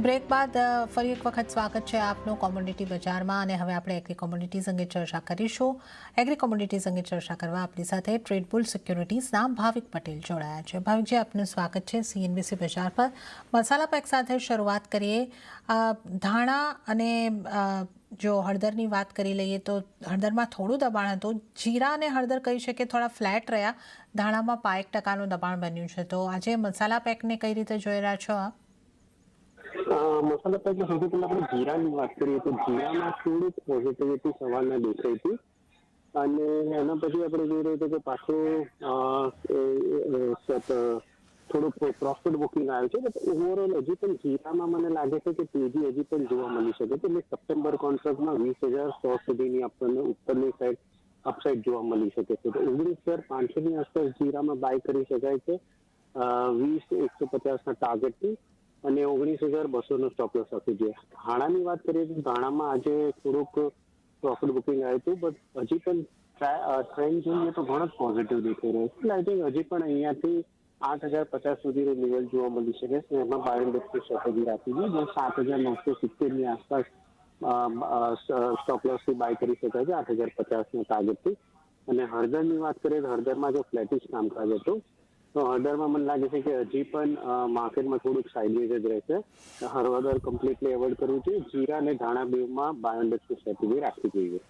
Break બાદ ફરી એક વખત સ્વાગત છે આપનું કોમોડિટી બજારમાં અને હવે આપણે એગ્રી કોમોડિટીઝ અંગે ચર્ચા કરીશું. એગ્રી કોમોડિટીઝ અંગે ચર્ચા કરવા આપણી સાથે ટ્રેડ બુલ સિક્યોરિટીઝના ભાવિક પટેલ જોડાયા છે. ભાવિકજી, આપનું સ્વાગત છે CNBC બજાર પર. મસાલા પેક સાથે શરૂઆત કરીએ. ધાણા અને જો હળદરની વાત કરી લઈએ તો હળદરમાં થોડું દબાણ હતું. જીરા અને હળદર કહી શકીએ થોડા ફ્લેટ રહ્યા. ધાણામાં 5% દબાણ બન્યું છે. તો આજે મસાલા પેકને કઈ રીતે જોઈ રહ્યા છો આપ? મસાલા પેકમાં સૌથી પહેલા આપણે જીરાની વાત કરીએ તો જીરામાં થોડીક પોઝિટિવિટી સવારના દેખાઈ હતી અને એના પછી આપણે જોઈ રહ્યું કે પાછું થોડુંક પ્રોફિટ બુકિંગ આવ્યું છે. બટ ઓવરઓલ હજી પણ જીરામાં મને લાગે છે કે તેજી હજી પણ જોવા મળી શકે છે. એટલે સપ્ટેમ્બર કોન્ટ્રાક્ટમાં 20,100 સુધીની આપણને ઉપરની સાઈડ અપસાઇડ જોવા મળી શકે છે. તો 19,500ની આસપાસ જીરામાં બાય કરી શકાય છે 20,150ના ટાર્ગેટથી અને 19,200નો સ્ટોપ લોસ રાખવું જોઈએ. ધાણાની વાત કરીએ તો ધાણામાં આજે થોડુંક પ્રોફિટ બુકિંગ આવ્યું હતું, બટ હજી પણ ટ્રેન્ડ જોઈએ તો ઘણો જ પોઝિટિવ દેખાઈ રહ્યો છે. આઈ થિંક હજી પણ અહીંયાથી 8,050 સુધીનો લેવલ જોવા મળી શકે છે. એમાં બાય એન્ડ સ્ટ્રેટેજી રાખવી જોઈએ. જે 7,970ની આસપાસ સ્ટોપ લોસથી બાય કરી શકાય છે 8,050ના ટાર્ગેટથી. અને હળદરની વાત કરીએ તો હળદરમાં જો ફ્લેટિશ કામકાજ હતું તો હળદરમાં મને લાગે છે કે હજી પણ માર્કેટમાં થોડુંક સાઇડવેઝ જ રહેશે. હળદર કમ્પ્લીટલી એવોઇડ કરવું જોઈએ. જીરા અને ધાણા બેમાં બાય એન્ડ સ્ટ્રેટેજી રાખવી જોઈએ.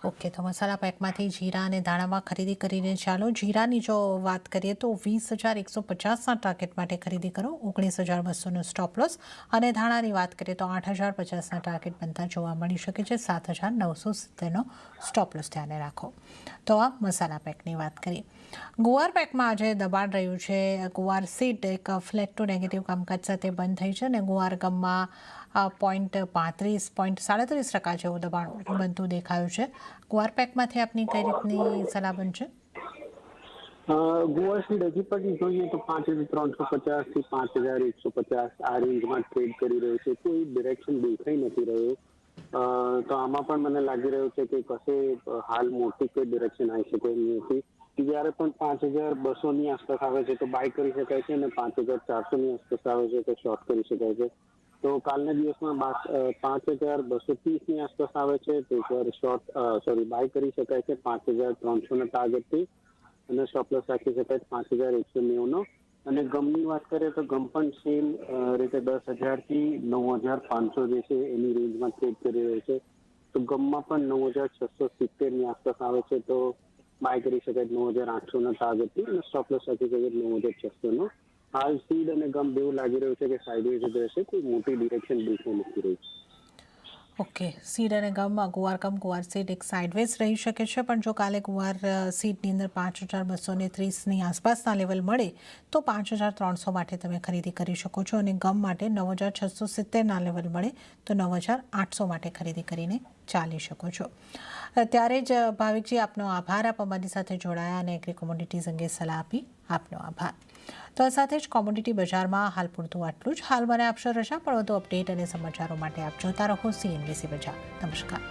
ઓકે, તો મસાલા પેકમાંથી જીરા અને ધાણામાં ખરીદી કરીને ચાલો. જીરાની જો વાત કરીએ તો 20,150ના ટાર્ગેટ માટે ખરીદી કરો, 19,200નો સ્ટોપ લોસ. અને ધાણાની વાત કરીએ તો 8,050ના ટાર્ગેટ બનતા જોવા મળી શકે છે. 7,970નો સ્ટોપ લોસ ધ્યાને રાખો. તો આ મસાલા પેકની વાત કરીએ. ગુવાર પેકમાં આજે દબાણ રહ્યું છે. ગુવાર સીડ એક ફ્લેટ ટુ નેગેટિવ કામકાજ સાથે બંધ થઈ છે અને ગુવાર ગમમાં 0.37% જેવું દબાણ બનતું દેખાયું છે. ગુવાર પેકમાંથી આપની કઈ રીતની સલાહ બનશે? ગુવાર સીડ હજી પણ જોઈએ તો 5,350થી 5,150 આ રેન્જમાં ટ્રેડ કરી રહ્યું છે. કોઈ ડિરેક્શન દેખાઈ નથી રહ્યું. તો આમાં પણ મને લાગી રહ્યું છે કે કશે હાલ મોટી કોઈ ડિરેક્શન આવી શકે એમ નથી. જ્યારે પણ 5,200ની આસપાસ આવે છે તો બાય કરી શકાય છે અને 5,400ની આસપાસ આવે છે તો શોર્ટ કરી શકાય છે. તો કાલના દિવસમાં 5,230ની આસપાસ આવે છે તો એકવાર બાય કરી શકાય છે 5,300ના ટાર્ગેટથી અને સ્ટોપ લોસ રાખી શકાય 5,190નો. અને ગમની વાત કરીએ તો ગમ પણ સેમ રીતે 10,000થી 9,500 જે છે એની રેન્જમાં ટ્રેડ કરી રહ્યો છે. તો ગમમાં પણ 9,670ની આસપાસ આવે છે તો બાય કરી શકાય 9,800ના ટાર્ગેટથી અને સ્ટોપ લોસ રાખી શકાય 9,600નો. હાલ સીડ અને ગમ બેવું લાગી રહ્યું છે કે સાઇડવેઝ જ રહેશે. કોઈ મોટી ડિરેક્શન દેખાઈ નથી રહી. ઓકે, સીડ અને ગમમાં ગુવાર સીડ એક સાઇડવેઝ રહી શકે છે. પણ જો કાલે ગુવાર સીડની અંદર 5,230ની આસપાસના લેવલ મળે તો 5,300 માટે તમે ખરીદી કરી શકો છો અને ગમ માટે 9,670ના લેવલ મળે તો 9,800 માટે ખરીદી કરીને ચાલી શકો છો. ત્યારે જ ભાવિકજી, આપનો આભાર. આપ અમારી સાથે જોડાયા અને એગ્રી કોમોડિટીઝ અંગે સલાહ આપી. આપનો આભાર. તો આ સાથે જ કોમોડિટી બજારમાં હાલ પૂરતું આટલું જ. હાલ મને આપશો રજા, પણ વધુ અપડેટ અને સમાચારો માટે આપ જોતા રહો CNBC બજાર. નમસ્કાર.